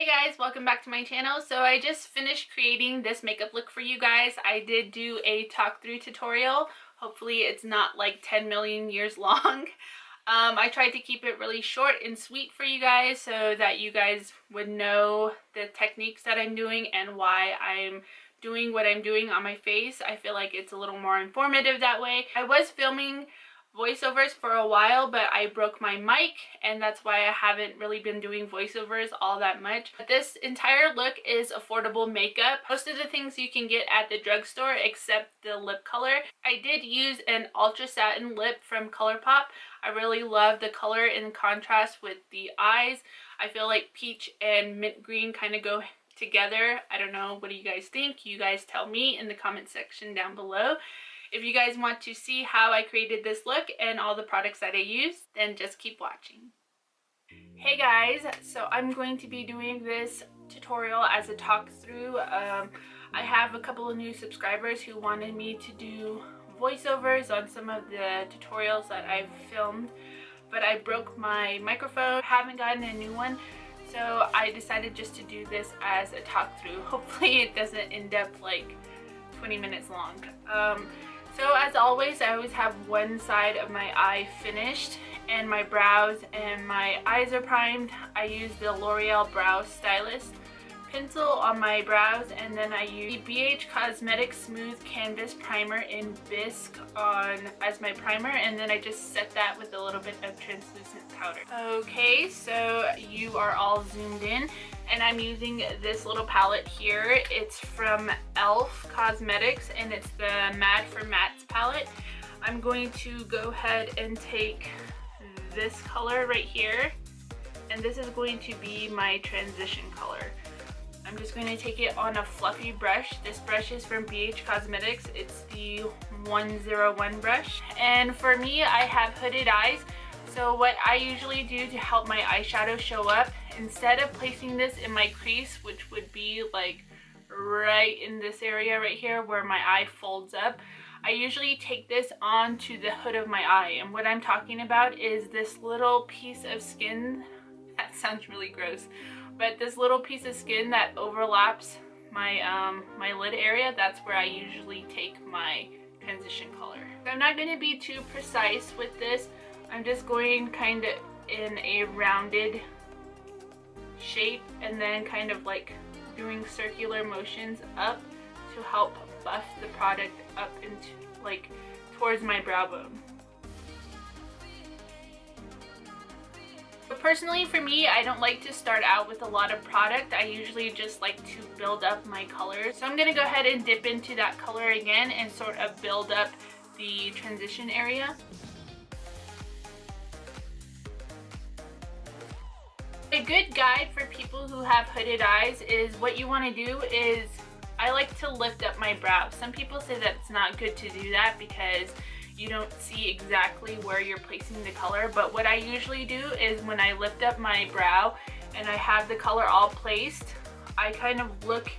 Hey guys, welcome back to my channel. So I just finished creating this makeup look for you guys. I did do a talk through tutorial. Hopefully it's not like 10 million years long. I tried to keep it really short and sweet for you guys so that you guys would know the techniques that I'm doing and why I'm doing what I'm doing on my face. I feel like it's a little more informative that way. I was filming voiceovers for a while, but I broke my mic and that's why I haven't really been doing voiceovers all that much. But this entire look is affordable makeup. Most of the things you can get at the drugstore except the lip color. I did use an ultra satin lip from ColourPop. I really love the color in contrast with the eyes. I feel like peach and mint green kind of go together. I don't know, what do you guys think? You guys tell me in the comment section down below. If you guys want to see how I created this look and all the products that I use, then just keep watching. Hey guys, so I'm going to be doing this tutorial as a talk through. I have a couple of new subscribers who wanted me to do voiceovers on some of the tutorials that I've filmed, but I broke my microphone, haven't gotten a new one, so I decided just to do this as a talk through. Hopefully it doesn't end up like 20 minutes long. So as always, I always have one side of my eye finished and my brows and my eyes are primed. I use the L'Oreal Brow Stylist pencil on my brows, and then I use the BH Cosmetics Smooth Canvas Primer in Bisque as my primer, and then I just set that with a little bit of translucent powder. Okay, so you are all zoomed in, and I'm using this little palette here. It's from e.l.f. Cosmetics, and it's the Mad for Mattes palette. I'm going to go ahead and take this color right here, and this is going to be my transition color. I'm just going to take it on a fluffy brush. This brush is from BH Cosmetics. It's the 101 brush. And for me, I have hooded eyes. So what I usually do to help my eyeshadow show up, instead of placing this in my crease, which would be like right in this area right here where my eye folds up, I usually take this onto the hood of my eye. And what I'm talking about is this little piece of skin. That sounds really gross. But this little piece of skin that overlaps my my lid area, that's where I usually take my transition color. So I'm not going to be too precise with this. I'm just going kind of in a rounded shape and then kind of like doing circular motions up to help buff the product up into like towards my brow bone. Personally, for me, I don't like to start out with a lot of product. I usually just like to build up my colors. So I'm going to go ahead and dip into that color again and sort of build up the transition area. A good guide for people who have hooded eyes is what you want to do is, I like to lift up my brow. Some people say that it's not good to do that because you don't see exactly where you're placing the color, but what I usually do is when I lift up my brow and I have the color all placed, I kind of look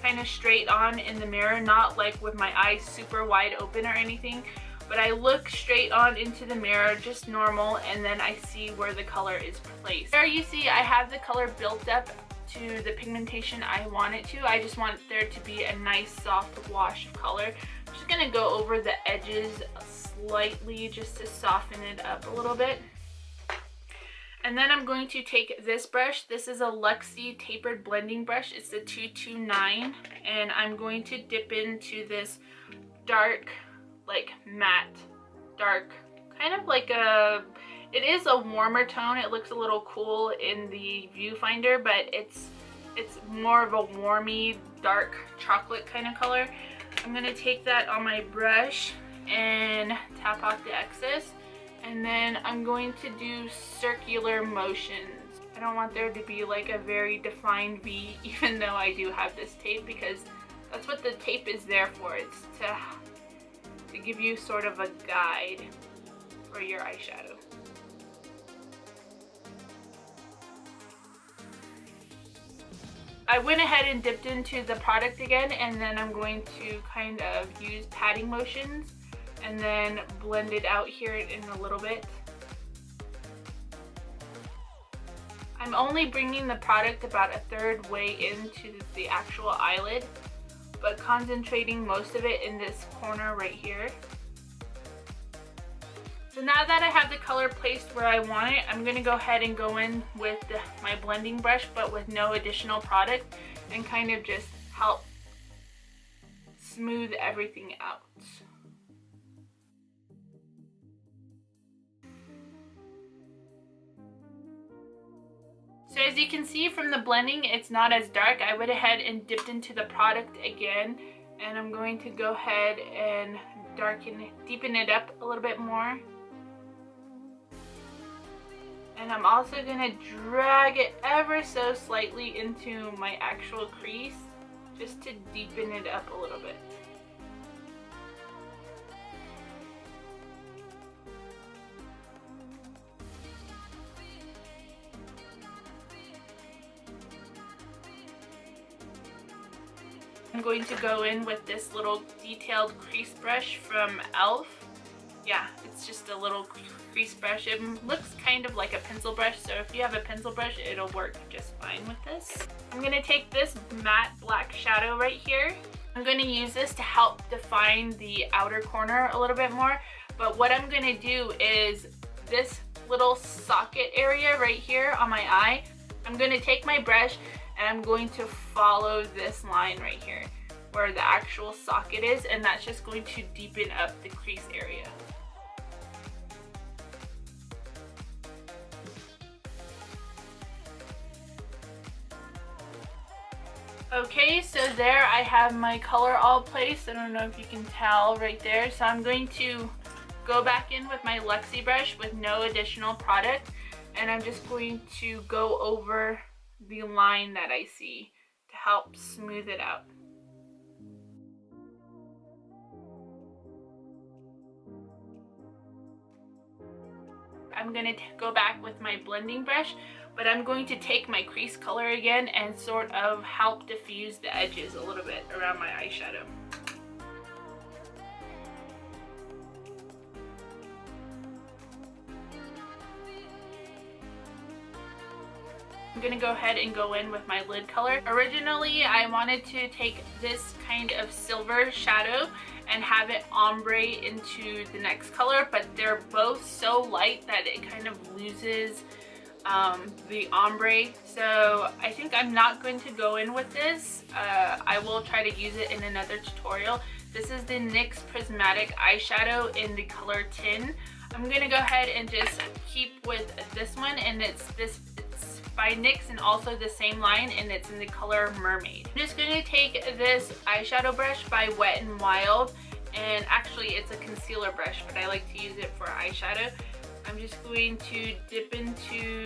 kind of straight on in the mirror, not like with my eyes super wide open or anything, but I look straight on into the mirror, just normal, and then I see where the color is placed. There you see I have the color built up to the pigmentation I want it to. I just want there to be a nice soft wash of color. I'm just gonna go over the edges slightly just to soften it up a little bit. And then I'm going to take this brush. This is a Luxie tapered blending brush. It's the 229, and I'm going to dip into this dark, like matte, dark, kind of like a, it is a warmer tone. It looks a little cool in the viewfinder, but it's more of a warmy, dark chocolate kind of color. I'm going to take that on my brush and tap off the excess, and then I'm going to do circular motions. I don't want there to be like a very defined V, even though I do have this tape, because that's what the tape is there for. It's to give you sort of a guide for your eyeshadow. I went ahead and dipped into the product again, and then I'm going to kind of use patting motions and then blend it out here in a little bit. I'm only bringing the product about a third way into the actual eyelid, but concentrating most of it in this corner right here. So now that I have the color placed where I want it, I'm going to go ahead and go in with my blending brush, but with no additional product, and kind of just help smooth everything out. So as you can see from the blending, it's not as dark. I went ahead and dipped into the product again, and I'm going to go ahead and deepen it up a little bit more. And I'm also going to drag it ever so slightly into my actual crease, just to deepen it up a little bit. I'm going to go in with this little detailed crease brush from e.l.f. Yeah, it's just a little crease brush. It looks kind of like a pencil brush, so if you have a pencil brush, it'll work just fine with this. I'm going to take this matte black shadow right here. I'm going to use this to help define the outer corner a little bit more, but what I'm going to do is this little socket area right here on my eye, I'm going to take my brush and I'm going to follow this line right here where the actual socket is, and that's just going to deepen up the crease area. Okay, so there I have my color all placed. I don't know if you can tell right there. So I'm going to go back in with my Luxie brush with no additional product, and I'm just going to go over the line that I see to help smooth it out. I'm going to go back with my blending brush, but I'm going to take my crease color again and sort of help diffuse the edges a little bit around my eyeshadow. I'm going to go ahead and go in with my lid color. Originally, I wanted to take this kind of silver shadow and have it ombre into the next color, but they're both so light that it kind of loses the ombre. So I think I'm not going to go in with this. I will try to use it in another tutorial. This is the NYX Prismatic Eyeshadow in the color Tin. I'm going to go ahead and just keep with this one, and it's by NYX and also the same line, and it's in the color Mermaid. I'm just going to take this eyeshadow brush by Wet n Wild, and actually it's a concealer brush, but I like to use it for eyeshadow. I'm just going to dip into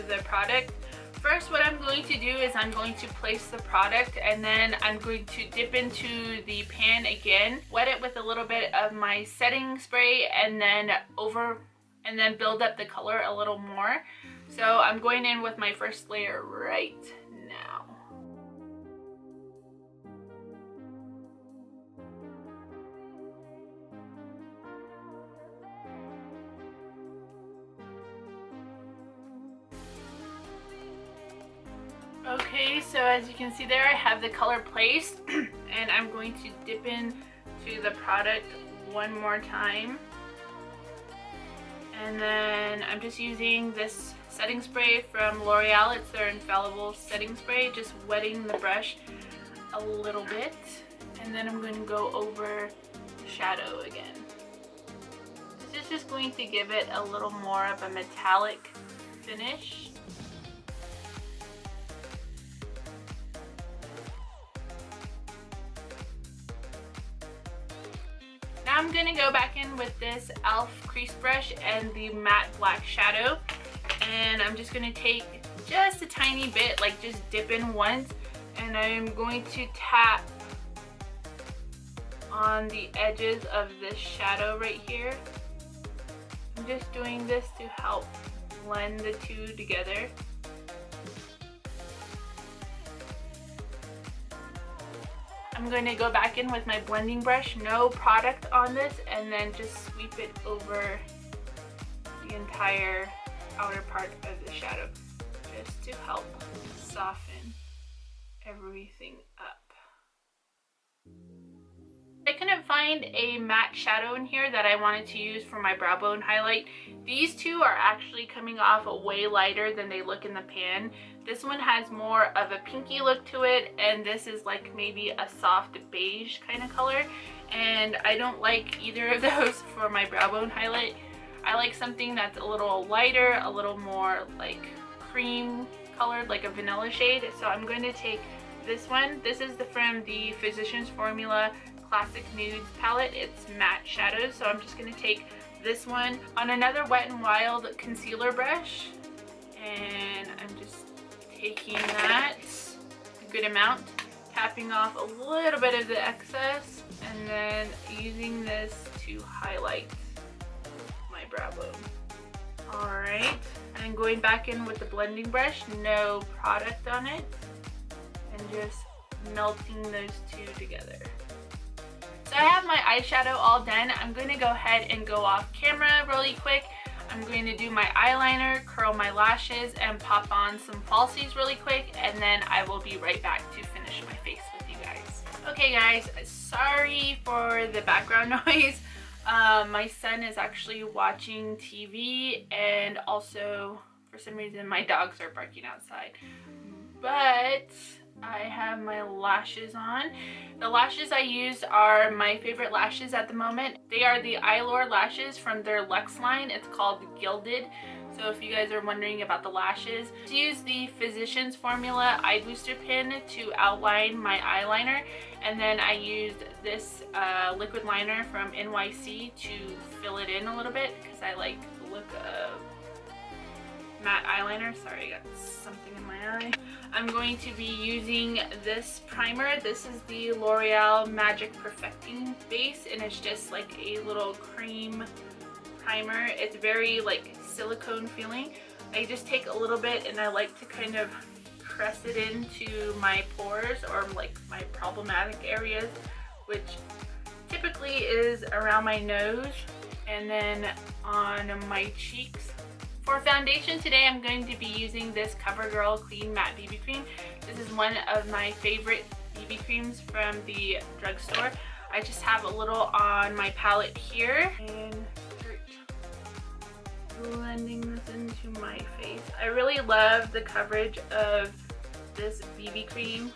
the product. First, what I'm going to do is I'm going to place the product, and then I'm going to dip into the pan again, wet it with a little bit of my setting spray, and then build up the color a little more. So I'm going in with my first layer right now. Okay, so as you can see there, I have the color placed, and I'm going to dip into the product one more time. And then I'm just using this setting spray from L'Oreal. It's their infallible setting spray, just wetting the brush a little bit. And then I'm going to go over the shadow again. This is just going to give it a little more of a metallic finish. Now I'm going to go back in with this e.l.f. crease brush and the matte black shadow, and I'm just going to take just a tiny bit, like just dip in once, and I'm going to tap on the edges of this shadow right here. I'm just doing this to help blend the two together. I'm going to go back in with my blending brush, no product on this, and then just sweep it over the entire outer part of the shadow. just to help soften everything up. I couldn't find a matte shadow in here that I wanted to use for my brow bone highlight. These two are actually coming off way lighter than they look in the pan. This one has more of a pinky look to it, and this is like maybe a soft beige kind of color, and I don't like either of those for my brow bone highlight. I like something that's a little lighter, a little more like cream colored, like a vanilla shade. So I'm going to take this one. This is from the Physicians Formula Classic Nudes palette. It's matte shadows, so I'm just going to take this one on another Wet n Wild concealer brush, and I'm just taking that a good amount, tapping off a little bit of the excess, and then using this to highlight my brow bone. Alright, and going back in with the blending brush, no product on it, and just melting those two together. So I have my eyeshadow all done. I'm going to go ahead and go off camera really quick. I'm going to do my eyeliner, curl my lashes, and pop on some falsies really quick, and then I will be right back to finish my face with you guys. Okay guys, sorry for the background noise. My son is actually watching TV, and also for some reason my dogs are barking outside. But I have my lashes on. The lashes I used are my favorite lashes at the moment. They are the Eyelure lashes from their Luxe line. It's called Gilded. So if you guys are wondering about the lashes, I used the Physicians Formula Eye Booster Pen to outline my eyeliner, and then I used this liquid liner from NYC to fill it in a little bit because I like the look of matte eyeliner. Sorry, I got something in my eye. I'm going to be using this primer. This is the L'Oreal Magic Perfecting Base, and it's just like a little cream primer. It's very like silicone feeling. I just take a little bit and I like to kind of press it into my pores or like my problematic areas, which typically is around my nose and then on my cheeks. For foundation today, I'm going to be using this CoverGirl Clean Matte BB Cream. This is one of my favorite BB creams from the drugstore. I just have a little on my palette here and start blending this into my face. I really love the coverage of this BB cream.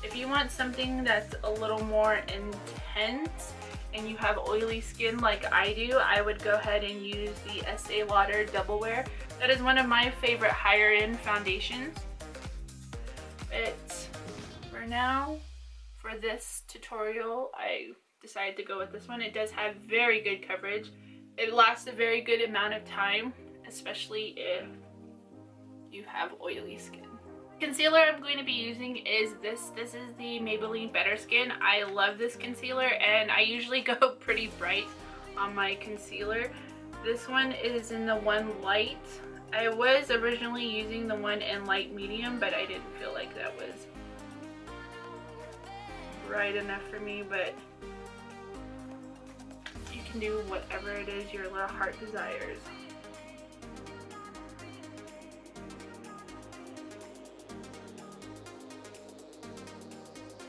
If you want something that's a little more intense and you have oily skin like I do, I would go ahead and use the Estee Lauder Double Wear. That is one of my favorite higher end foundations. But for now, for this tutorial, I decided to go with this one. It does have very good coverage. It lasts a very good amount of time, especially if you have oily skin. Concealer I'm going to be using is this. This is the Maybelline Better Skin. I love this concealer, and I usually go pretty bright on my concealer. This one is in the one light. I was originally using the one in light medium, but I didn't feel like that was bright enough for me, but you can do whatever it is your little heart desires.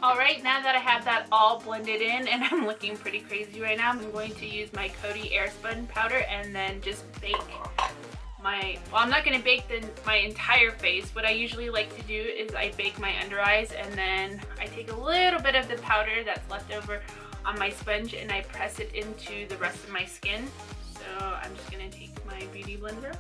Alright, now that I have that all blended in and I'm looking pretty crazy right now, I'm going to use my Coty Airspun powder and then just bake my, well, I'm not going to bake my entire face. What I usually like to do is I bake my under eyes, and then I take a little bit of the powder that's left over on my sponge and I press it into the rest of my skin. So I'm just going to take my beauty blender.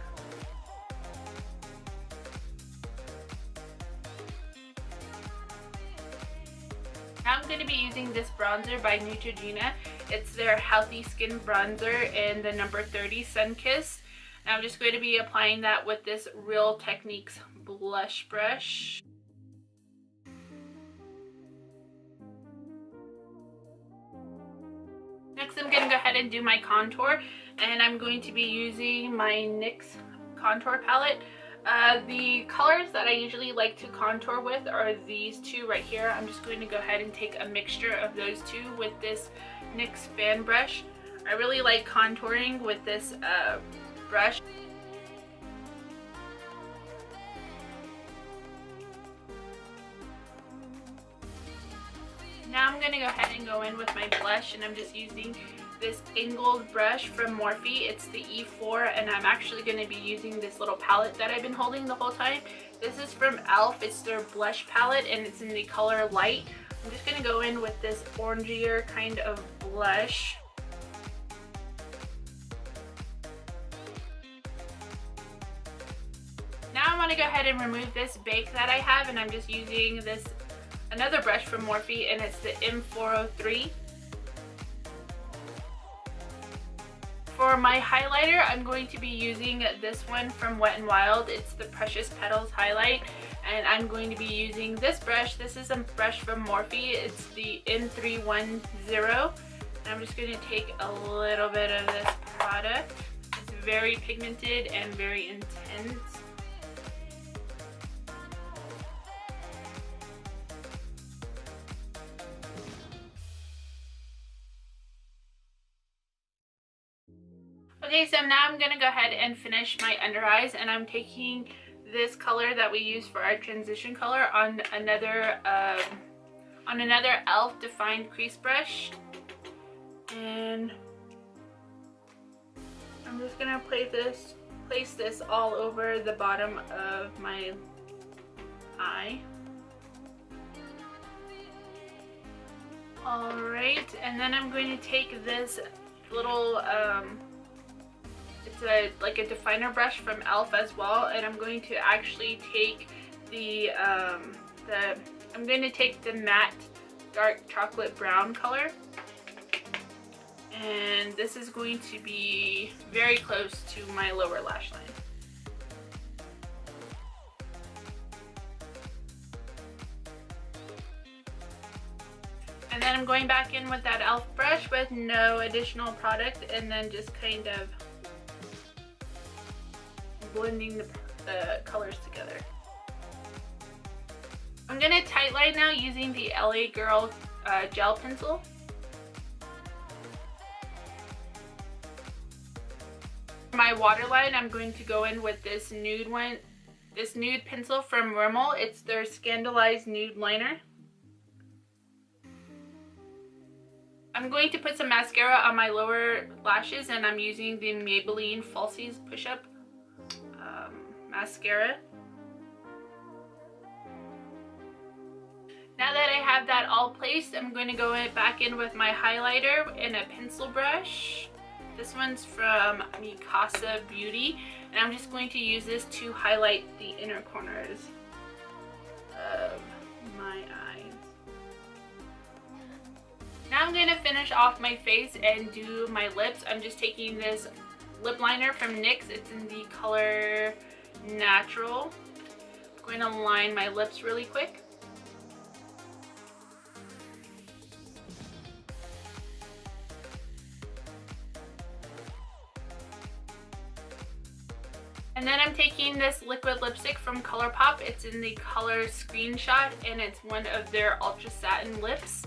Now I'm going to be using this bronzer by Neutrogena. It's their Healthy Skin Bronzer in the number 30 Sun Kiss. And I'm just going to be applying that with this Real Techniques blush brush. Next I'm going to go ahead and do my contour, and I'm going to be using my NYX contour palette. The colors that I usually like to contour with are these two right here. I'm just going to go ahead and take a mixture of those two with this NYX fan brush. I really like contouring with this brush. Now I'm going to go ahead and go in with my blush, and I'm just using this angled brush from Morphe. It's the E4, and I'm actually going to be using this little palette that I've been holding the whole time. This is from e.l.f. It's their blush palette, and it's in the color Light. I'm just going to go in with this orangier kind of blush. Now I want to go ahead and remove this bake that I have, and I'm just using this another brush from Morphe, and it's the M403. For my highlighter, I'm going to be using this one from Wet n Wild. It's the Precious Petals highlight, and I'm going to be using this brush. This is a brush from Morphe. It's the N310, and I'm just going to take a little bit of this product. It's very pigmented and very intense. Okay, so now I'm going to go ahead and finish my under eyes, and I'm taking this color that we use for our transition color on another e.l.f. defined crease brush, and I'm just going to place this all over the bottom of my eye. Alright, and then I'm going to take this little it's like a definer brush from e.l.f. as well, and I'm going to actually take the matte dark chocolate brown color, and this is going to be very close to my lower lash line. And then I'm going back in with that e.l.f. brush with no additional product, and then just kind of blending the colors together. I'm going to tight line now using the LA Girl gel pencil. For my waterline, I'm going to go in with this nude pencil from Rimmel. It's their Scandalized Nude Liner. I'm going to put some mascara on my lower lashes, and I'm using the Maybelline Falsies Push-Up mascara. Now that I have that all placed, I'm going to go back in with my highlighter and a pencil brush. This one's from Mikasa Beauty, and I'm just going to use this to highlight the inner corners of my eyes. Now I'm going to finish off my face and do my lips. I'm just taking this lip liner from NYX. It's in the color Natural. I'm going to line my lips really quick. And then I'm taking this liquid lipstick from ColourPop. It's in the color Screenshot, and it's one of their Ultra Satin lips.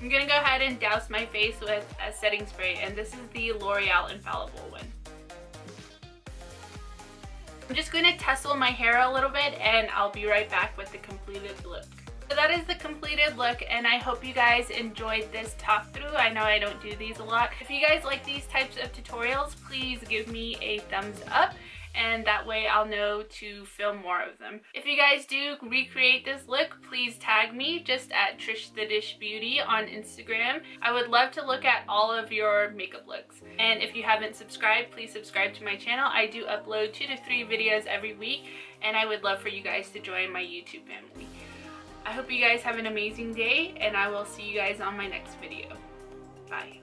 I'm going to go ahead and douse my face with a setting spray, and this is the L'Oreal Infallible one. I'm just going to tussle my hair a little bit, and I'll be right back with the completed look. So that is the completed look, and I hope you guys enjoyed this talk through. I know I don't do these a lot. If you guys like these types of tutorials, please give me a thumbs up, and that way I'll know to film more of them. If you guys do recreate this look, please tag me just at Trishthedishbeauty on Instagram. I would love to look at all of your makeup looks. And if you haven't subscribed, please subscribe to my channel. I do upload 2 to 3 videos every week, and I would love for you guys to join my YouTube family. I hope you guys have an amazing day, and I will see you guys on my next video. Bye.